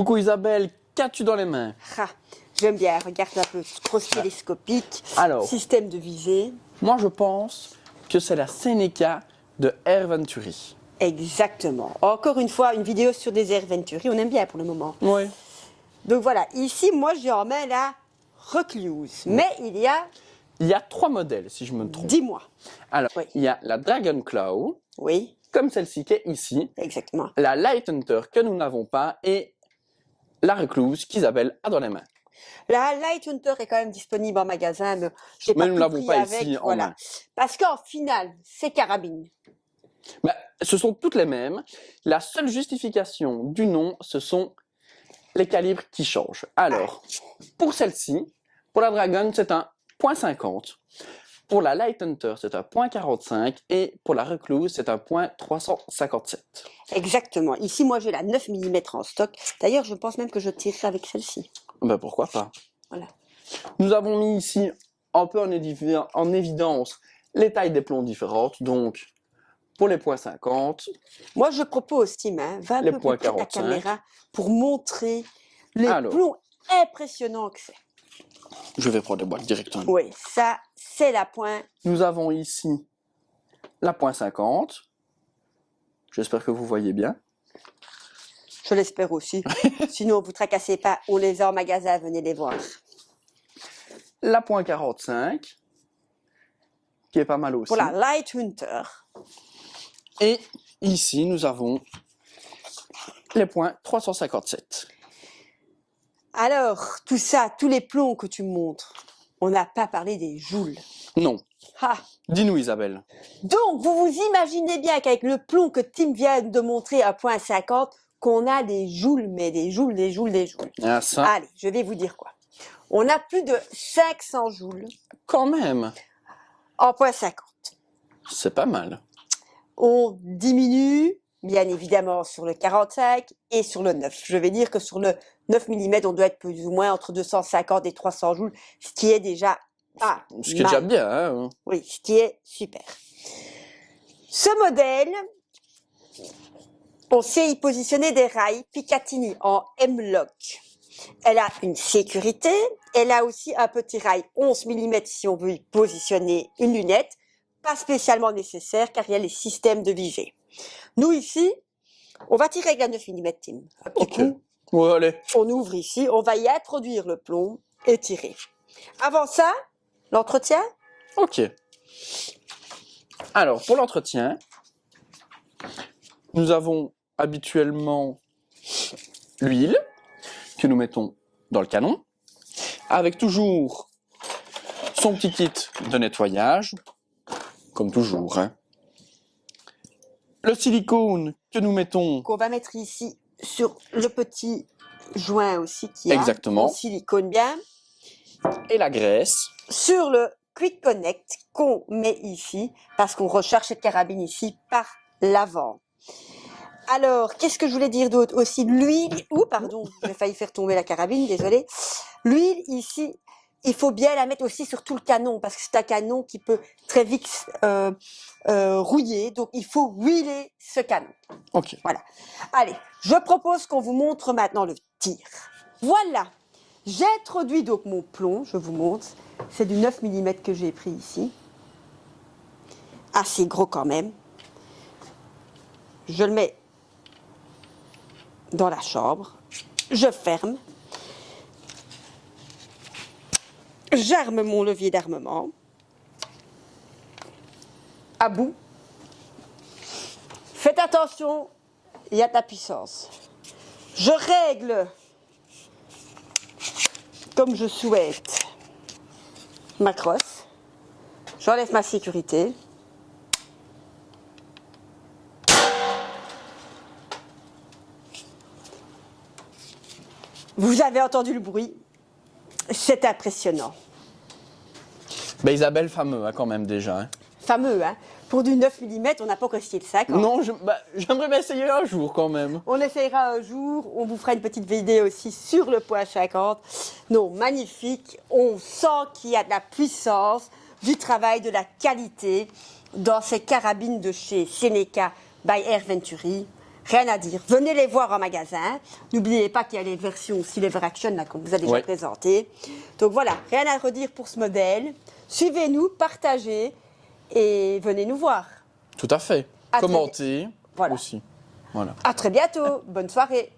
Coucou Isabelle, qu'as-tu dans les mains? Ah, j'aime bien, regarde un peu, trop télescopique, Alors. système de visée. Moi je pense que c'est la Seneca de Air Venturi. Exactement. Encore une fois, une vidéo sur des Air Venturi, on aime bien pour le moment. Oui. Donc voilà, ici, moi j'ai en main la Recluse, mais il y a, Il y a 3 modèles si je me trompe. dis-moi. Alors, Oui. il y a la Dragon Claw, Oui, comme celle-ci qui est ici, exactement. la Light Hunter que nous n'avons pas et la Recluse qu'Isabelle a dans les mains. La Light Hunter est quand même disponible en magasin, mais j'ai Mais pas nous tout l'avons pris pas avec, ici en voilà. main. Parce qu'en final, c'est carabine. Bah, ce sont toutes les mêmes. La seule justification du nom, ce sont les calibres qui changent. Alors, pour celle-ci, pour la Dragon, c'est un .50. Pour la Light Hunter, c'est un .45. Et pour la Recluse, c'est un .357. Exactement. Ici, moi j'ai la 9 mm en stock. D'ailleurs, je pense même que je tirerai avec celle-ci. Ben pourquoi pas. Voilà. Nous avons mis ici un peu en évidence les tailles des plombs différentes. Donc, pour les .50, Moi, je propose, Tim, hein, va un Les peu points plus près de la 45. caméra pour montrer les Alors. plombs impressionnants que c'est. je vais prendre les boîtes directement. Oui, ça, c'est la pointe. Nous avons ici la .50. J'espère que vous voyez bien. Je l'espère aussi. Sinon, vous tracassez pas, on les a en magasin, venez les voir. La .45, qui est pas mal aussi. Pour la Light Hunter, Et ici, nous avons les .357. alors, tout ça, tous les plombs que tu montres, on n'a pas parlé des joules. Non. Ah. Dis-nous, Isabelle. Donc, vous vous imaginez bien qu'avec le plomb que Tim vient de montrer à .50, qu'on a des joules, mais des joules, des joules, des joules. Ah, ça, Allez, je vais vous dire quoi. On a plus de 500 joules quand même, en .50. c'est pas mal. On diminue, bien évidemment, sur le 45 et sur le 9. Je vais dire que sur le 9 mm, on doit être plus ou moins entre 250 et 300 joules, ce qui est déjà pas Ce qui est mal. déjà bien, hein. Oui, ce qui est super. Ce modèle, on sait y positionner des rails Picatinny en M-Lock. Elle a une sécurité, elle a aussi un petit rail 11 mm si on veut y positionner une lunette, pas spécialement nécessaire car il y a les systèmes de visée. Nous ici, on va tirer avec la 9 mm, Tim. Un petit Ok. coup, Ouais, allez. on ouvre ici, on va y introduire le plomb et tirer. Avant ça, l'entretien. Ok. Alors, pour l'entretien, nous avons habituellement l'huile que nous mettons dans le canon, avec toujours son petit kit de nettoyage, comme toujours, hein. Le silicone que nous mettons, Qu'on va mettre ici sur le petit joint aussi qui a. Exactement. On silicone bien. et la graisse. Sur le Quick Connect qu'on met ici, parce qu'on recharge cette carabine ici par l'avant. Alors, qu'est-ce que je voulais dire d'autre aussi? L'huile, pardon, j'ai failli faire tomber la carabine, désolé. L'huile ici, il faut bien la mettre aussi sur tout le canon, parce que c'est un canon qui peut très vite rouiller, donc il faut huiler ce canon. Ok. Voilà. Allez, je propose qu'on vous montre maintenant le tir. Voilà. J'ai introduit donc mon plomb, je vous montre. C'est du 9 mm que j'ai pris ici. Assez gros quand même. Je le mets dans la chambre. Je ferme. J'arme mon levier d'armement. À bout. Faites attention, il y a de la puissance. Je règle comme je souhaite ma crosse. J'enlève ma sécurité. Vous avez entendu le bruit. C'est impressionnant. Ben Isabelle, fameux hein, quand même déjà. Hein. Fameux, hein. Pour du 9 mm, on n'a pas encore essayé le 50. Non, j'aimerais bien essayer un jour quand même. On essayera un jour, on vous fera une petite vidéo aussi sur le .50. Non, magnifique, on sent qu'il y a de la puissance, du travail, de la qualité dans ces carabines de chez Seneca by Air Venturi. Rien à dire. Venez les voir en magasin. N'oubliez pas qu'il y a les versions Silver Action là, qu'on vous a déjà Ouais. présentées. Donc voilà, rien à redire pour ce modèle. Suivez-nous, partagez et venez nous voir. Tout à fait. À très Commentez Voilà. aussi. Voilà. À très bientôt. Bonne soirée.